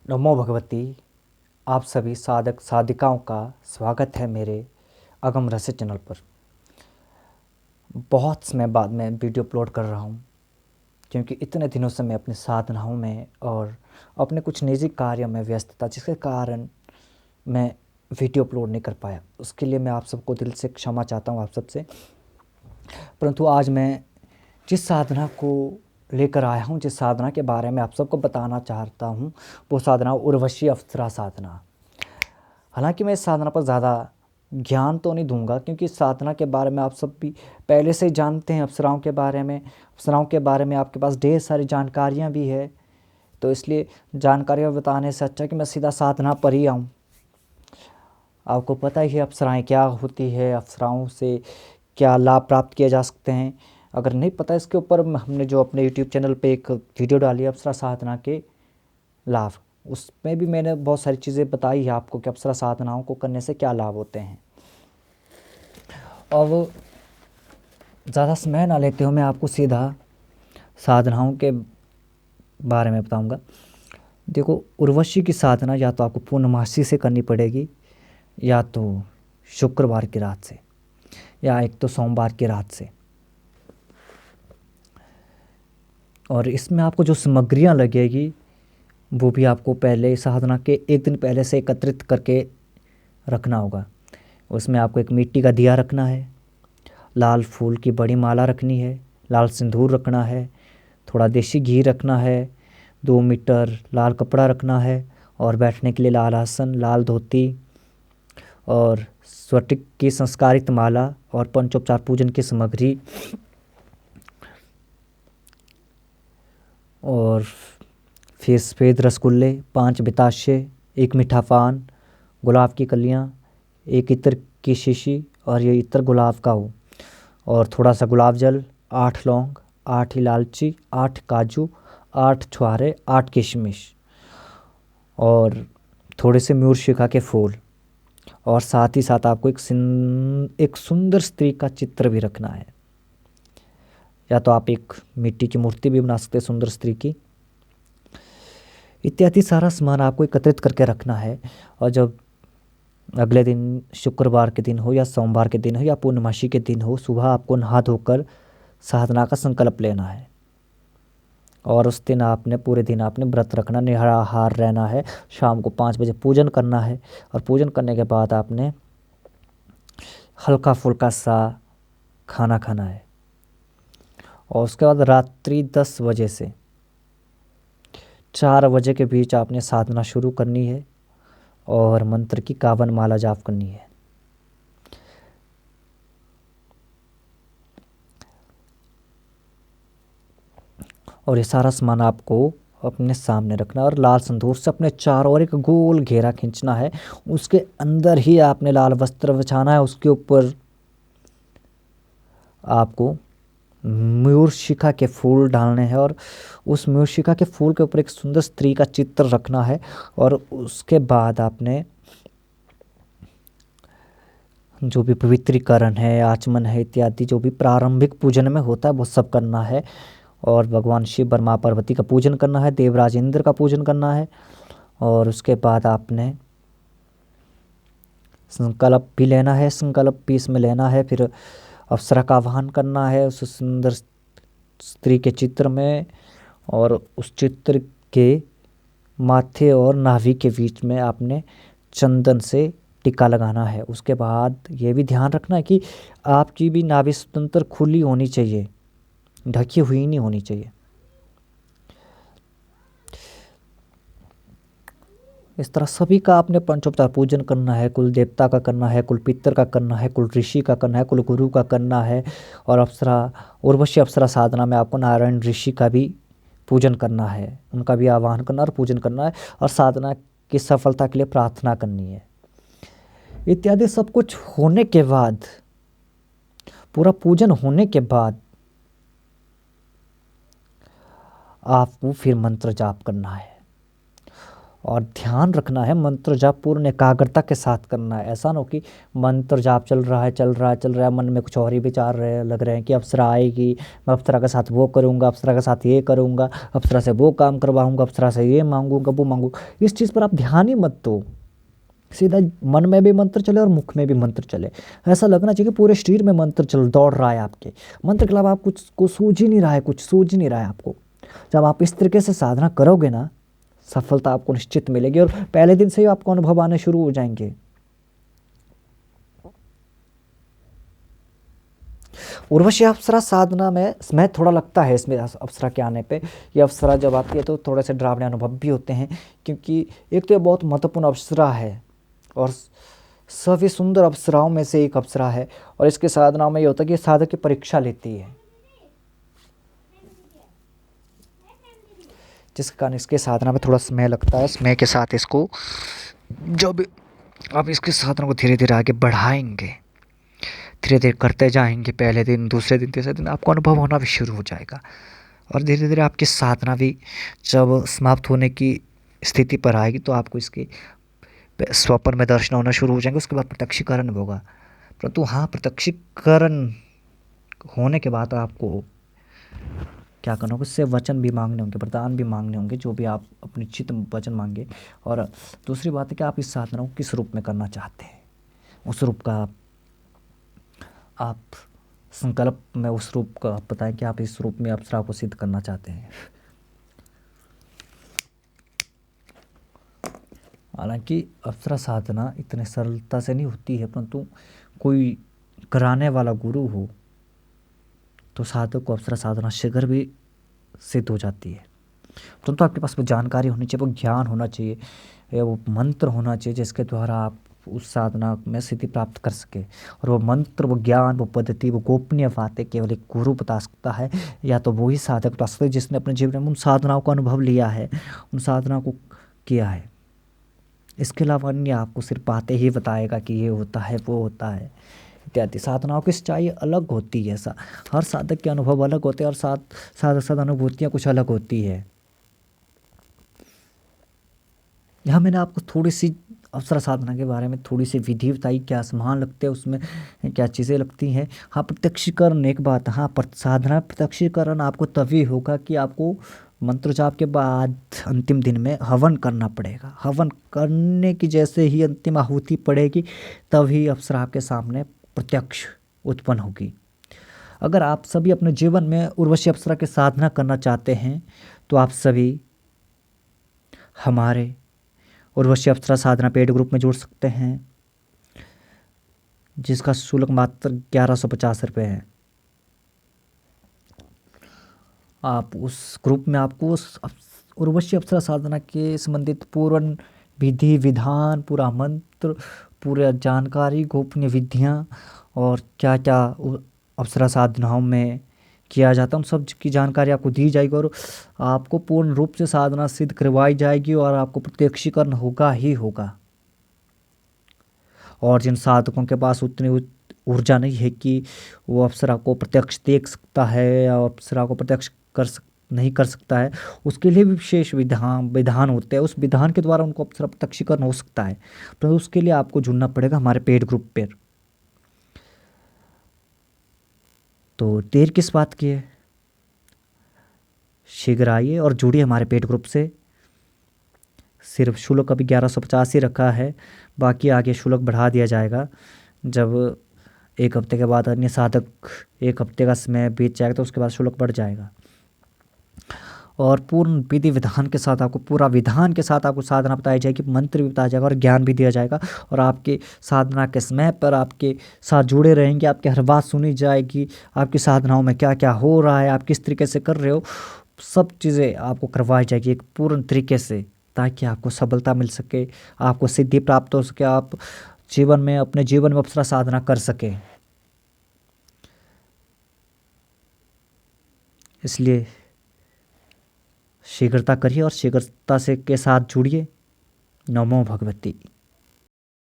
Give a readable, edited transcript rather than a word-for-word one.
नमो भगवती। आप सभी साधक साधिकाओं का स्वागत है मेरे अगम रहस्य चैनल पर। बहुत समय बाद मैं वीडियो अपलोड कर रहा हूँ, क्योंकि इतने दिनों से मैं अपनी साधनाओं में और अपने कुछ निजी कार्यों में व्यस्त था, जिसके कारण मैं वीडियो अपलोड नहीं कर पाया। उसके लिए मैं आप सबको दिल से क्षमा चाहता हूँ, आप सबसे। परंतु आज मैं जिस साधना को लेकर आया हूँ, जिस साधना के बारे में आप सबको बताना चाहता हूँ, वो साधना उर्वशी अप्सरा साधना। हालांकि मैं इस साधना पर ज़्यादा ज्ञान तो नहीं दूंगा, क्योंकि इस साधना के बारे में आप सब भी पहले से ही जानते हैं। अप्सराओं के बारे में आपके पास ढेर सारी जानकारियाँ भी है, तो इसलिए जानकारियाँ बताने से अच्छा कि मैं सीधा साधना पर ही आऊँ। आपको पता ही है अप्सराएं क्या होती है, अप्सराओं से क्या लाभ प्राप्त किए जा सकते हैं। अगर नहीं पता, इसके ऊपर हमने जो अपने यूट्यूब चैनल पे एक वीडियो डाली है अप्सरा साधना के लाभ, उसमें भी मैंने बहुत सारी चीज़ें बताई है आपको कि अप्सरा साधनाओं को करने से क्या लाभ होते हैं। अब ज़्यादा समय ना लेते हुए मैं आपको सीधा साधनाओं के बारे में बताऊंगा। देखो, उर्वशी की साधना या तो आपको पूर्णमासी से करनी पड़ेगी, या तो शुक्रवार की रात से, या एक तो सोमवार की रात से। और इसमें आपको जो सामग्रियाँ लगेगी वो भी आपको पहले साधना के एक दिन पहले से एकत्रित करके रखना होगा। उसमें आपको एक मिट्टी का दिया रखना है, लाल फूल की बड़ी माला रखनी है, लाल सिंदूर रखना है, थोड़ा देसी घी रखना है, 2 मीटर लाल कपड़ा रखना है, और बैठने के लिए लाल आसन, लाल धोती, और स्फटिक की संस्कारित माला, और पंचोपचार पूजन की सामग्री, और फिर सफ़ेद रसगुल्ले, 5 बिताशे, 1 मीठा पान, गुलाब की कलियाँ, 1 इत्र की शीशी, और ये इत्र गुलाब का हो, और थोड़ा सा गुलाब जल, 8 लौंग, 8 इलायची, 8 काजू, 8 छुहारे, 8 किशमिश, और थोड़े से मयूर शिखा के फूल। और साथ ही साथ आपको एक सुंदर स्त्री का चित्र भी रखना है, या तो आप एक मिट्टी की मूर्ति भी बना सकते हैं सुंदर स्त्री की। इत्यादि सारा सामान आपको एकत्रित करके रखना है। और जब अगले दिन शुक्रवार के दिन हो, या सोमवार के दिन हो, या पूर्णमासी के दिन हो, सुबह आपको नहा धोकर साधना का संकल्प लेना है। और उस दिन आपने पूरे दिन आपने व्रत रखना, निराहार रहना है। शाम को 5 बजे पूजन करना है, और पूजन करने के बाद आपने हल्का फुल्का सा खाना खाना है। और उसके बाद रात्रि 10 बजे से 4 बजे के बीच आपने साधना शुरू करनी है, और मंत्र की 51 माला जाप करनी है। और ये सारा सामान आपको अपने सामने रखना, और लाल संदूर से अपने चारों ओर एक गोल घेरा खींचना है। उसके अंदर ही आपने लाल वस्त्र बिछाना है, उसके ऊपर आपको मयूर शिखा के फूल डालने हैं, और उस मयूर शिखा के फूल के ऊपर एक सुंदर स्त्री का चित्र रखना है। और उसके बाद आपने जो भी पवित्रीकरण है, आचमन है, इत्यादि जो भी प्रारंभिक पूजन में होता है वो सब करना है। और भगवान शिव, ब्रह्मा, पार्वती का पूजन करना है, देवराज इंद्र का पूजन करना है। और उसके बाद आपने संकल्प भी लेना है, संकल्प भी इसमें लेना है। फिर अप्सरा का आह्वान करना है उस सुंदर स्त्री के चित्र में, और उस चित्र के माथे और नाभि के बीच में आपने चंदन से टीका लगाना है। उसके बाद ये भी ध्यान रखना है कि आपकी भी नाभि स्वतंत्र खुली होनी चाहिए, ढकी हुई नहीं होनी चाहिए। इस तरह सभी का आपने पंचोपचार पूजन करना है। कुल देवता का करना है, कुल पितर का करना है, कुल ऋषि का करना है, कुल गुरु का करना है। और अप्सरा उर्वशी अप्सरा साधना में आपको नारायण ऋषि का भी पूजन करना है, उनका भी आह्वान करना और पूजन करना है, और साधना की सफलता के लिए प्रार्थना करनी है। इत्यादि सब कुछ होने के बाद, पूरा पूजन होने के बाद, आपको फिर मंत्र जाप करना है। और ध्यान रखना है, मंत्र जाप पूर्ण एकाग्रता के साथ करना है। ऐसा ना हो कि मंत्र जाप चल रहा है चल रहा है चल रहा है, मन में कुछ और ही विचार रहे लग रहे हैं कि अप्सरा आएगी, मैं अप्सरा के साथ वो करूँगा, अप्सरा के साथ ये करूँगा, अप्सरा से वो काम करवाऊँगा, अप्सरा से ये मांगूंगा वो मांगूंगा। इस चीज़ पर आप ध्यान ही मत दो। सीधा मन में भी मंत्र चले और मुख में भी मंत्र चले। ऐसा लगना चाहिए कि पूरे शरीर में मंत्र चल दौड़ रहा है आपके। मंत्र के अलावा आप कुछ को सूझ ही नहीं रहा है, कुछ सूझ ही नहीं रहा है आपको। जब आप इस तरीके से साधना करोगे ना, सफलता आपको निश्चित मिलेगी और पहले दिन से ही आपको अनुभव आने शुरू हो जाएंगे। उर्वशी अप्सरा साधना में समय थोड़ा लगता है इसमें अप्सरा के आने पे। ये अप्सरा जब आती है तो थोड़े से डरावने अनुभव भी होते हैं, क्योंकि एक तो ये बहुत महत्वपूर्ण अप्सरा है और सभी सुंदर अप्सराओं में से एक अप्सरा है। और इसके साधनाओं में ये होता है कि साधक की परीक्षा लेती है, जिसके कारण इसके साधना में थोड़ा समय लगता है। समय के साथ इसको जब आप इसके साधना को धीरे धीरे आगे बढ़ाएंगे, धीरे धीरे करते जाएंगे, पहले दिन दूसरे दिन तीसरे दिन आपको अनुभव होना भी शुरू हो जाएगा। और धीरे धीरे आपकी साधना भी जब समाप्त होने की स्थिति पर आएगी तो आपको इसके स्वप्न में दर्शन होना शुरू हो जाएंगे। उसके बाद प्रत्यक्षीकरण भी होगा। परंतु हाँ, प्रत्यक्षीकरण होने के बाद आपको क्या करना होगा, उससे वचन भी मांगने होंगे, वरदान भी मांगने होंगे, जो भी आप अपनी चित्त वचन मांगे। और दूसरी बात है कि आप इस साधना को किस रूप में करना चाहते हैं, उस रूप का आप संकल्प में उस रूप का आप बताएं कि आप इस रूप में अप्सरा को सिद्ध करना चाहते हैं। हालांकि अप्सरा साधना इतने सरलता से नहीं होती है, परंतु कोई कराने वाला गुरु हो तो साधक को अप्सरा साधना शीघ्र भी सिद्ध हो जाती है। परंतु आपके पास वो जानकारी होनी चाहिए, वो ज्ञान होना चाहिए, या वो मंत्र होना चाहिए जिसके द्वारा आप उस साधना में सिद्धि प्राप्त कर सके। और वो मंत्र, वो ज्ञान, वो पद्धति, वो गोपनीय बातें केवल एक गुरु बता सकता है, या तो वही साधक बता सकता है जिसने अपने जीवन में उन साधनाओं का अनुभव लिया है, उन साधनाओं को किया है। इसके अलावा अन्य आपको सिर्फ बातें ही बताएगा कि ये होता है वो होता है इत्यादि। साधनाओं की सच्चाई अलग होती है, हर साधक के अनुभव अलग होते हैं और साधक साधक अनुभूतियाँ कुछ अलग होती है। यहाँ मैंने आपको थोड़ी सी अप्सरा साधना के बारे में थोड़ी सी विधि बताई, क्या सामान लगते हैं उसमें, क्या चीज़ें लगती हैं। हाँ, प्रत्यक्षीकरण एक बात, हाँ, पर साधना प्रत्यक्षीकरण आपको तभी होगा कि आपको मंत्र जाप के बाद अंतिम दिन में हवन करना पड़ेगा। हवन करने की जैसे ही अंतिम आहुति पड़ेगी तभी अप्सरा आपके सामने प्रत्यक्ष उत्पन्न होगी। अगर आप सभी अपने जीवन में उर्वशी अप्सरा की साधना करना चाहते हैं तो आप सभी हमारे उर्वशी अप्सरा साधना पेड ग्रुप में जुड़ सकते हैं, जिसका शुल्क मात्र 1150 रुपये है। आप उस ग्रुप में आपको उस उर्वशी अप्सरा साधना के संबंधित पूर्ण विधि विधान, पूरा मंत्र, पूरा जानकारी, गोपनीय विधियाँ और क्या क्या अप्सरा साधनाओं में किया जाता है, उन सब की जानकारी आपको दी जाएगी और आपको पूर्ण रूप से साधना सिद्ध करवाई जाएगी और आपको प्रत्यक्षीकरण होगा ही होगा। और जिन साधकों के पास उतनी ऊर्जा नहीं है कि वो अप्सरा को प्रत्यक्ष देख सकता है या अप्सरा को प्रत्यक्ष नहीं कर सकता है, उसके लिए भी विशेष विधान होते हैं। उस विधान के द्वारा उनको अप्सरा प्रत्यक्षीकरण हो सकता है, तो उसके लिए आपको जुड़ना पड़ेगा हमारे पेड ग्रुप पर। तो देर किस बात की है, शीघ्र आइए और जुड़िए हमारे पेड ग्रुप से। सिर्फ शुल्क अभी 1150 ही रखा है, बाकी आगे शुल्क बढ़ा दिया जाएगा जब एक हफ्ते के बाद अन्य साधक, एक हफ्ते का समय बीत जाएगा तो उसके बाद शुल्क बढ़ जाएगा। और पूर्ण विधि विधान के साथ आपको, पूरा विधान के साथ आपको साधना बताई जाएगी, मंत्र भी बताया जाएगा और ज्ञान भी दिया जाएगा। और आपके साधना के समय पर आपके साथ जुड़े रहेंगे, आपकी हर बात सुनी जाएगी, आपकी साधनाओं में क्या क्या हो रहा है, आप किस तरीके से कर रहे हो, सब चीज़ें आपको करवाई जाएगी एक पूर्ण तरीके से, ताकि आपको सफलता मिल सके, आपको सिद्धि प्राप्त हो सके, आप जीवन में अपने जीवन में अप्सरा साधना कर सके। इसलिए शीघ्रता करिए और शीघ्रता से के साथ जुड़िए। नमो भगवती।